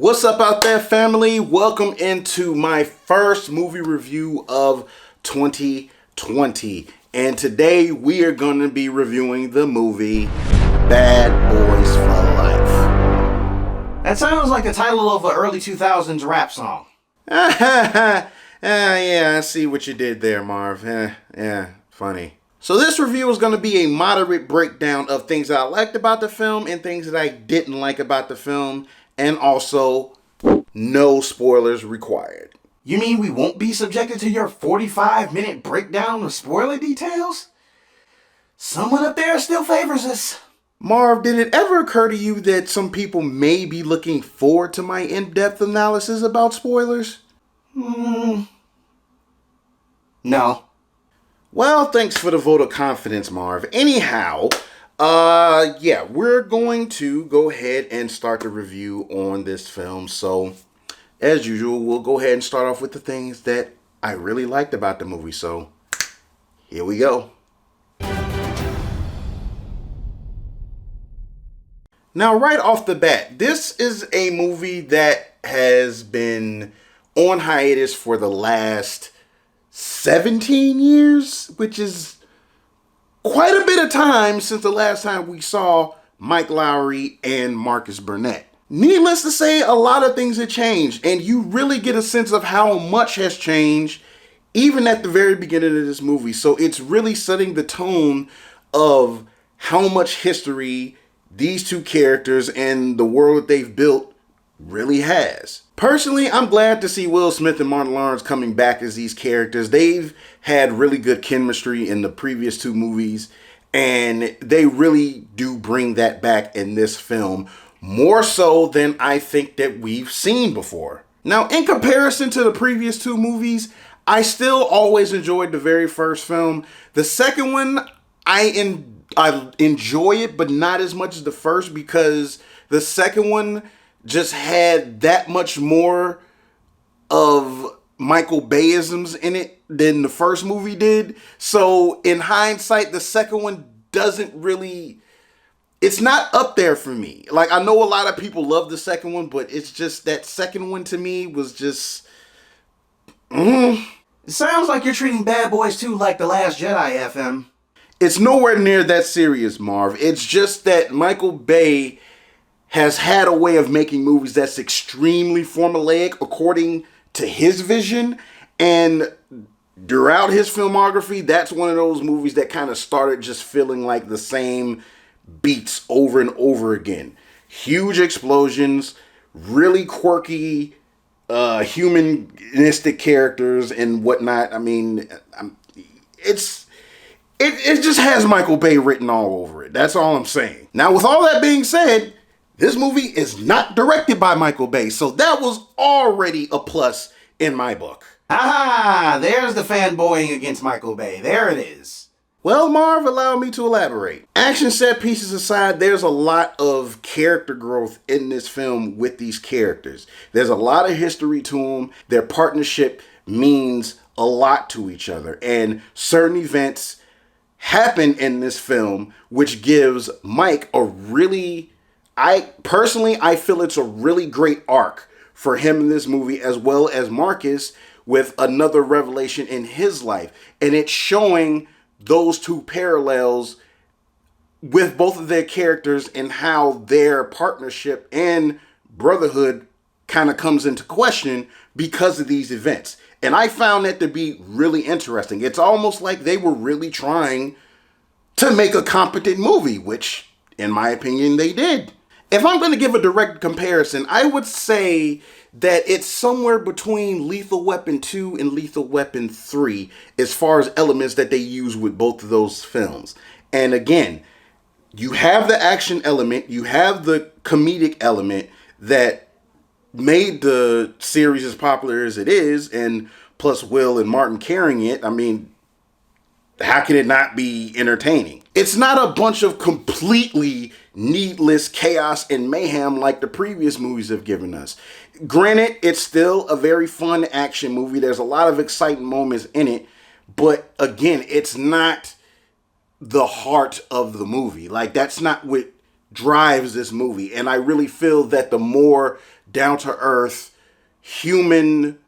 What's up out there, family? Welcome into my first movie review of 2020. And today we are going to be reviewing the movie Bad Boys for Life. That sounds like the title of an early 2000s rap song. Yeah, I see what you did there, Marv. Yeah, funny. So this review is going to be a moderate breakdown of things that I liked about the film and things that I didn't like about the film. And also, no spoilers required. You mean we won't be subjected to your 45-minute breakdown of spoiler details? Someone up there still favors us. Marv, did it ever occur to you that some people may be looking forward to my in-depth analysis about spoilers? No. Well, thanks for the vote of confidence, Marv. Anyhow, we're going to go ahead and start the review on this film. So, as usual, we'll go ahead and start off with the things that I really liked about the movie. So, here we go. Now, right off the bat, this is a movie that has been on hiatus for the last 17 years, which is quite a bit of time since the last time we saw Mike Lowrey and Marcus Burnett. Needless to say, a lot of things have changed, and you really get a sense of how much has changed even at the very beginning of this movie. So it's really setting the tone of how much history these two characters and the world they've built really has. Personally, I'm glad to see Will Smith and Martin Lawrence coming back as these characters. They've had really good chemistry in the previous two movies, and they really do bring that back in this film, more so than I think that we've seen before. Now, in comparison to the previous two movies, I still always enjoyed the very first film. The second one, I enjoy it, but not as much as the first, because the second one just had that much more of Michael Bayisms in it than the first movie did. So in hindsight, the second one doesn't really, it's not up there for me. Like, I know a lot of people love the second one, but it's just that second one to me was just, It sounds like you're treating Bad Boys 2 like The Last Jedi, FM. It's nowhere near that serious, Marv. It's just that Michael Bay has had a way of making movies that's extremely formulaic according to his vision. And throughout his filmography, that's one of those movies that kind of started just feeling like the same beats over and over again. Huge explosions, really quirky, humanistic characters and whatnot. I mean, it just has Michael Bay written all over it. That's all I'm saying. Now, with all that being said, this movie is not directed by Michael Bay, so that was already a plus in my book. Ah, there's the fanboying against Michael Bay. There it is. Well, Marv, allow me to elaborate. Action set pieces aside, there's a lot of character growth in this film with these characters. There's a lot of history to them. Their partnership means a lot to each other, and certain events happen in this film which gives Mike a really, I feel it's a really great arc for him in this movie, as well as Marcus with another revelation in his life. And it's showing those two parallels with both of their characters and how their partnership and brotherhood kind of comes into question because of these events. And I found that to be really interesting. It's almost like they were really trying to make a competent movie, which, in my opinion, they did. If I'm going to give a direct comparison, I would say that it's somewhere between Lethal Weapon 2 and Lethal Weapon 3 as far as elements that they use with both of those films. And again, you have the action element, you have the comedic element that made the series as popular as it is, and plus Will and Martin carrying it. I mean, how can it not be entertaining? It's not a bunch of completely needless chaos and mayhem like the previous movies have given us. Granted, it's still a very fun action movie. There's a lot of exciting moments in it, but again, it's not the heart of the movie. Like, that's not what drives this movie. And I really feel that the more down-to-earth human,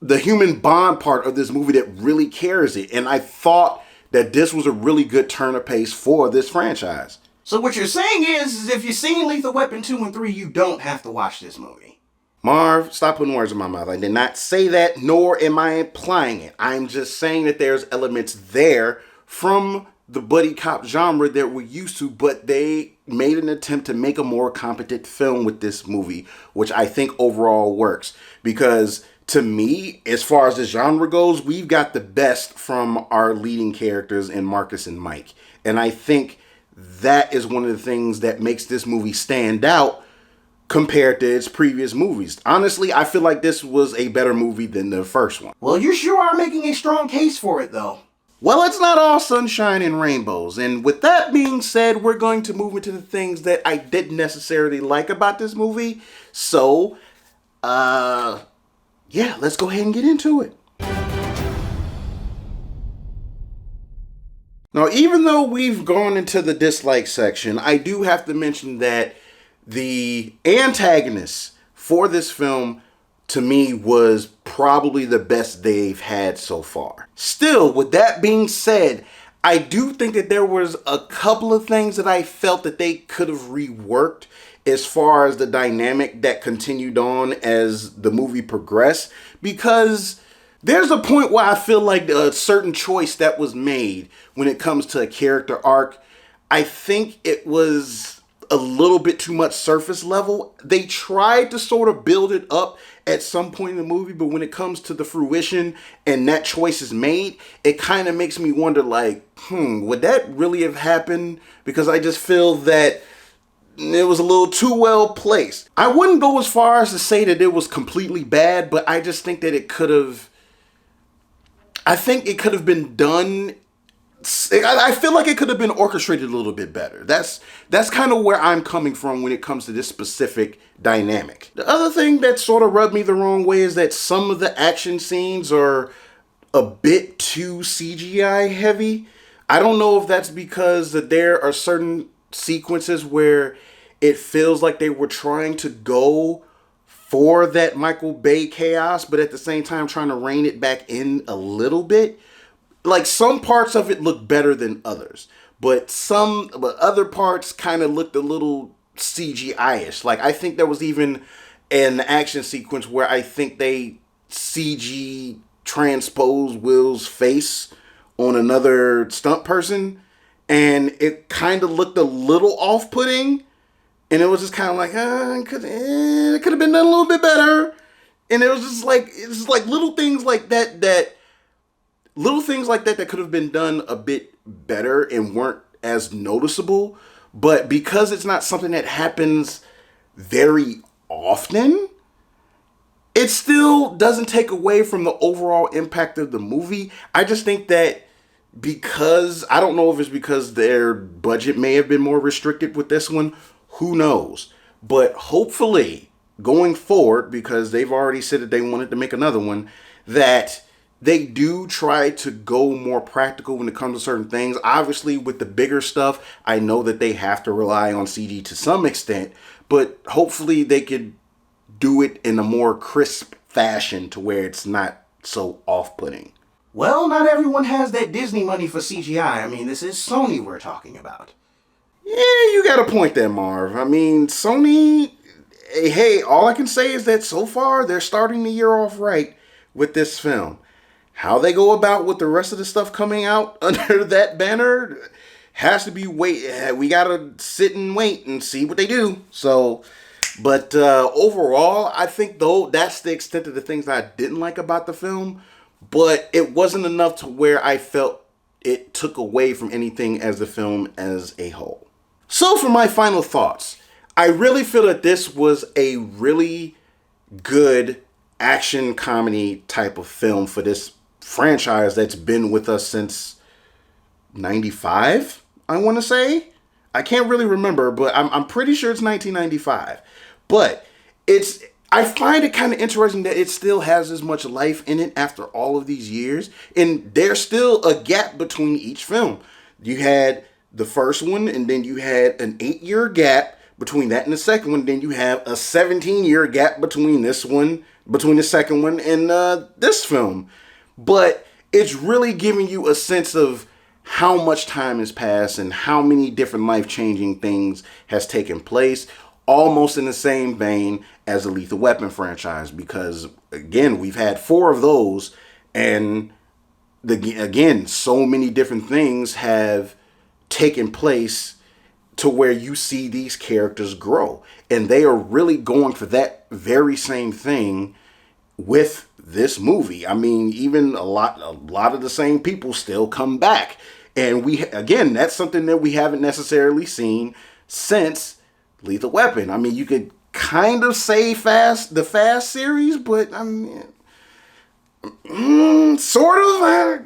the human bond part of this movie that really carries it. And I thought that this was a really good turn of pace for this franchise. So what you're saying is if you've seen Lethal Weapon 2 and 3, you don't have to watch this movie. Marv, stop putting words in my mouth. I did not say that, nor am I implying it. I'm just saying that there's elements there from the buddy cop genre that we're used to, but they made an attempt to make a more competent film with this movie, which I think overall works. Because to me, as far as the genre goes, we've got the best from our leading characters in Marcus and Mike. And I think that is one of the things that makes this movie stand out compared to its previous movies. Honestly, I feel like this was a better movie than the first one. Well, you sure are making a strong case for it, though. Well, it's not all sunshine and rainbows. And with that being said, we're going to move into the things that I didn't necessarily like about this movie. So, yeah, let's go ahead and get into it. Now, even though we've gone into the dislike section, I do have to mention that the antagonist for this film, to me, was probably the best they've had so far. Still, with that being said, I do think that there was a couple of things that I felt that they could have reworked as far as the dynamic that continued on as the movie progressed, because there's a point where I feel like a certain choice that was made when it comes to a character arc, I think it was a little bit too much surface level. They tried to sort of build it up at some point in the movie, but when it comes to the fruition and that choice is made, it kind of makes me wonder, like, would that really have happened? Because I just feel that it was a little too well placed. I wouldn't go as far as to say that it was completely bad, but I just think that it could have been done. I feel like it could have been orchestrated a little bit better. That's kind of where I'm coming from when it comes to this specific dynamic. The other thing that sort of rubbed me the wrong way is that some of the action scenes are a bit too CGI heavy. I don't know if that's because that there are certain sequences where it feels like they were trying to go for that Michael Bay chaos, but at the same time trying to rein it back in a little bit. Like, some parts of it look better than others, but other parts kind of looked a little CGI-ish. Like, I think there was even an action sequence where I think they CG transposed Will's face on another stunt person, and it kind of looked a little off-putting, and it was just kind of like, it could have been done a little bit better. And it was just like, little things like that that could have been done a bit better and weren't as noticeable. But because it's not something that happens very often, it still doesn't take away from the overall impact of the movie. I just think that I don't know if it's because their budget may have been more restricted with this one. Who knows? But hopefully, going forward, because they've already said that they wanted to make another one, that they do try to go more practical when it comes to certain things. Obviously, with the bigger stuff, I know that they have to rely on CG to some extent, but hopefully they could do it in a more crisp fashion to where it's not so off-putting. Well, not everyone has that Disney money for CGI. I mean, this is Sony we're talking about. Yeah, you got a point there, Marv. I mean, Sony, hey, all I can say is that so far they're starting the year off right with this film. How they go about with the rest of the stuff coming out under that banner has to be we gotta sit and wait and see what they do. So, but overall, I think though that's the extent of the things that I didn't like about the film. But it wasn't enough to where I felt it took away from anything as the film as a whole. So for my final thoughts, I really feel that this was a really good action comedy type of film for this franchise that's been with us since 95, I want to say. I can't really remember, but I'm pretty sure it's 1995. But I find it kind of interesting that it still has as much life in it after all of these years. And there's still a gap between each film. You had the first one, and then you had an 8-year gap between that and the second one. Then you have a 17-year gap between the second one and this film. But it's really giving you a sense of how much time has passed and how many different life-changing things has taken place, almost in the same vein as the Lethal Weapon franchise, because again, we've had 4 of those, and again, so many different things have taken place to where you see these characters grow, and they are really going for that very same thing with this movie. I mean, even a lot of the same people still come back, and that's something that we haven't necessarily seen since Lethal Weapon. I mean, you could kind of say the Fast series, but I mean, sort of.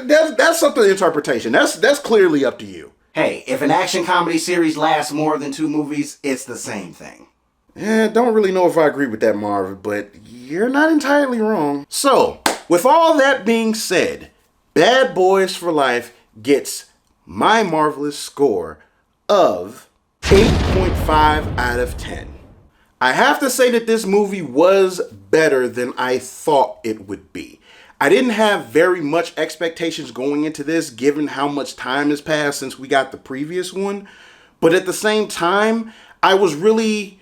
That's something to interpretation. That's clearly up to you. Hey, if an action comedy series lasts more than 2 movies, it's the same thing. Don't really know if I agree with that, Marv, but you're not entirely wrong. So, with all that being said, Bad Boys for Life gets my marvelous score of 8.5 out of 10. I have to say that this movie was better than I thought it would be. I didn't have very much expectations going into this, given how much time has passed since we got the previous one. But at the same time, I was really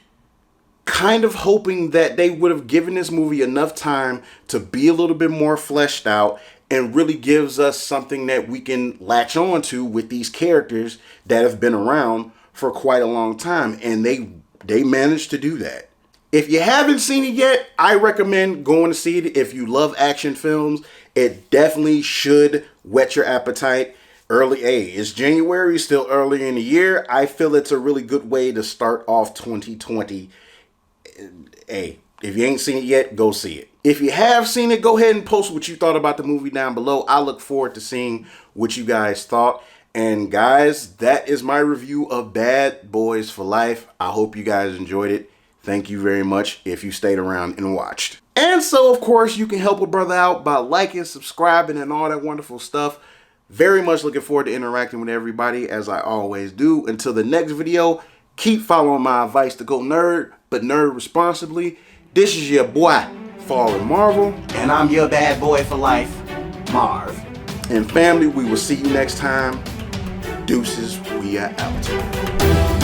kind of hoping that they would have given this movie enough time to be a little bit more fleshed out and really gives us something that we can latch on to with these characters that have been around for quite a long time. And they managed to do that. If you haven't seen it yet, I recommend going to see it. If you love action films, it definitely should whet your appetite. It's January, still early in the year. I feel it's a really good way to start off 2020. Hey, if you ain't seen it yet, go see it. If you have seen it, go ahead and post what you thought about the movie down below. I look forward to seeing what you guys thought. And guys, that is my review of Bad Boys for Life. I hope you guys enjoyed it. Thank you very much if you stayed around and watched. And so, of course, you can help a brother out by liking, subscribing, and all that wonderful stuff. Very much looking forward to interacting with everybody, as I always do. Until the next video, keep following my advice to go nerd, but nerd responsibly. This is your boy, Fallen Marvel. And I'm your bad boy for life, Marv. And family, we will see you next time. Deuces, we are out.